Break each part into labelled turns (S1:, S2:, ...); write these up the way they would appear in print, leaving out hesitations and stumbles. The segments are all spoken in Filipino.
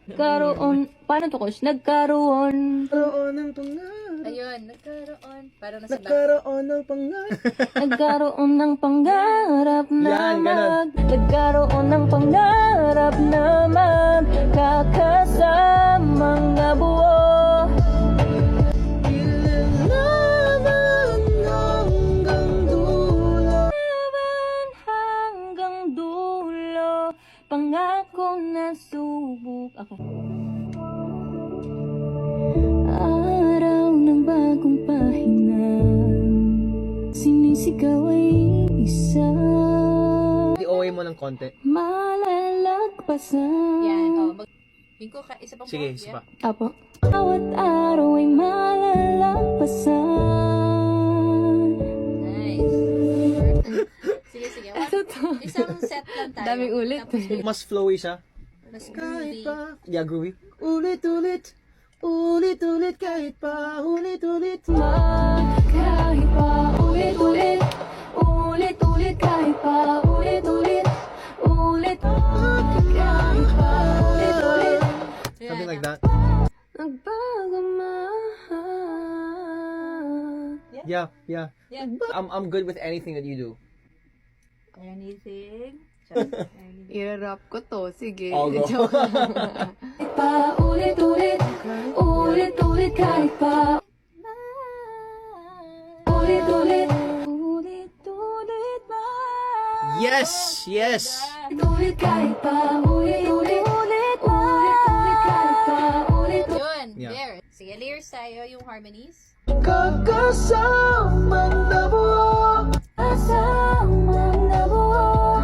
S1: Nagkaroon, paano to, Kosh? Nagkaroon.
S2: Nagkaroon ng pangarap.
S3: Ayun, nagkaroon. Parang nasa back.
S2: Nagkaroon ng pangarap.
S1: Nagkaroon ng pangarap na
S2: Yan, ganon.
S1: Nagkaroon ng pangarap na magkakasamang nabuo.
S2: Laban hanggang dulo.
S1: Laban hanggang dulo. Pangako na subok. Okay. Araw ng bagong pahina, sinisigaw ay isa.
S2: I-OA mo ng konti.
S1: Malalagpasan.
S3: Yan, oh. Bingko ka, isa pang
S2: Sige,
S3: point,
S2: isa pa.
S1: Apo. Bawat araw ay malalagpasan.
S3: Nice. Sige, sige. Isang set lang tayo.
S1: Daming ulit.
S3: Tapos
S2: Mas flowy siya.
S3: mas
S2: Kahit
S3: groovy.
S2: pa. Yeah, groovy. Ulit-ulit. Ulit-ulit kahit pa. Ulit-ulit.
S1: Kahit pa ulit-ulit, ulit-ulit kahit pa ulit-ulit, ulit kahit pa ulit-ulit.
S2: Something like that.
S1: Nagbago man.
S2: Yeah, yeah.
S3: Yeah.
S2: I'm good with anything that you do.
S3: Anything? Anything.
S4: I-rap ko to. Sige.
S2: I'll go.
S1: Pa ulit-ulit, ulit-ulit kahit pa ulit-ulit, ulit-ulit man.
S2: Yes, yes.
S1: Ulit kahit pa ulit-ulit, ulit-ulit kahit pa ulit-ulit.
S3: Yun,
S2: Yeah.
S3: there. Sige, layers tayo yung harmonies.
S2: Kakasamang nabuo.
S1: Kasamang nabuo.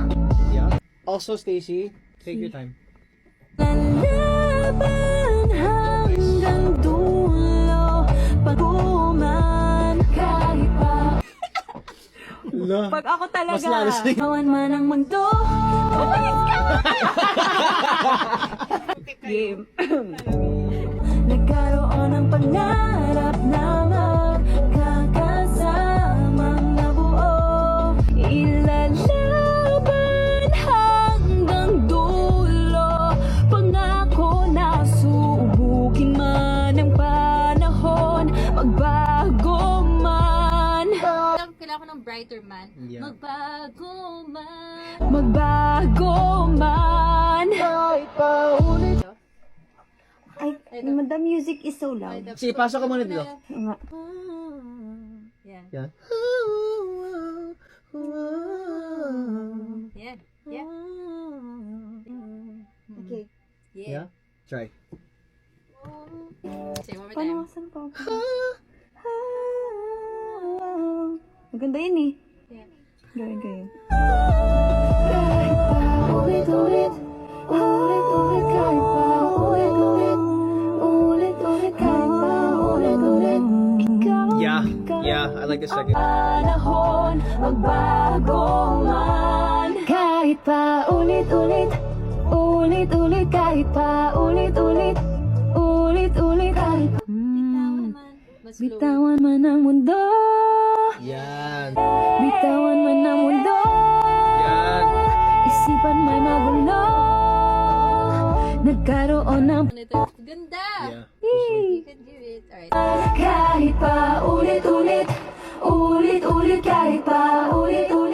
S2: Yeah. Also, Stacy, take your time.
S1: Lalaban hanggang dulo, pag-uman kahit pa. Pag ako talaga,
S2: Mas lalo sa'yo.
S1: awan man ang mundo. Game. Nagkaroon ng pangarap na magkakasamang nabuo. Ilalaban hanggang dulo. Pangako na subukin man ang panahon. Magbago man.
S3: Kailangan ko ng brighter man.
S2: Yeah.
S3: Magbago man.
S1: Magbago man.
S2: Kahit pa ulit.
S1: Ay, the music is so loud.
S2: Sige, pasok ka muna dito.
S1: Nga.
S3: Yan.
S2: Yan.
S3: Yan. Yeah.
S1: Okay.
S2: Yeah? Try.
S3: Say one more
S1: Paano
S3: time.
S1: kasan pa? Maganda yun eh.
S3: Yeah.
S1: Gawin ko yun. Kahit pa ulit-ulit, ulit-ulit kahit pa ulit-ulit, ulit-ulit kahit pa ulit-ulit. Ikaw,
S2: Yeah,
S1: ikaw,
S2: yeah, I like the second.
S1: panahon, magbago man. Kahit pa ulit-ulit, ulit-ulit kahit pa ulit-ulit, ulit-ulit kahit pa.
S3: Bitawan man. Mas slow.
S1: Bitawan man ang mundo.
S2: Yan.
S1: Bitawan man ang mundo.
S2: Yan.
S1: Isipan may magulo. Nagkaroon ng
S3: Ganda!
S2: Yeah.
S3: You can do it. Alright.
S1: kahit pa ulit-ulit, ulit-ulit kahit pa ulit-ulit.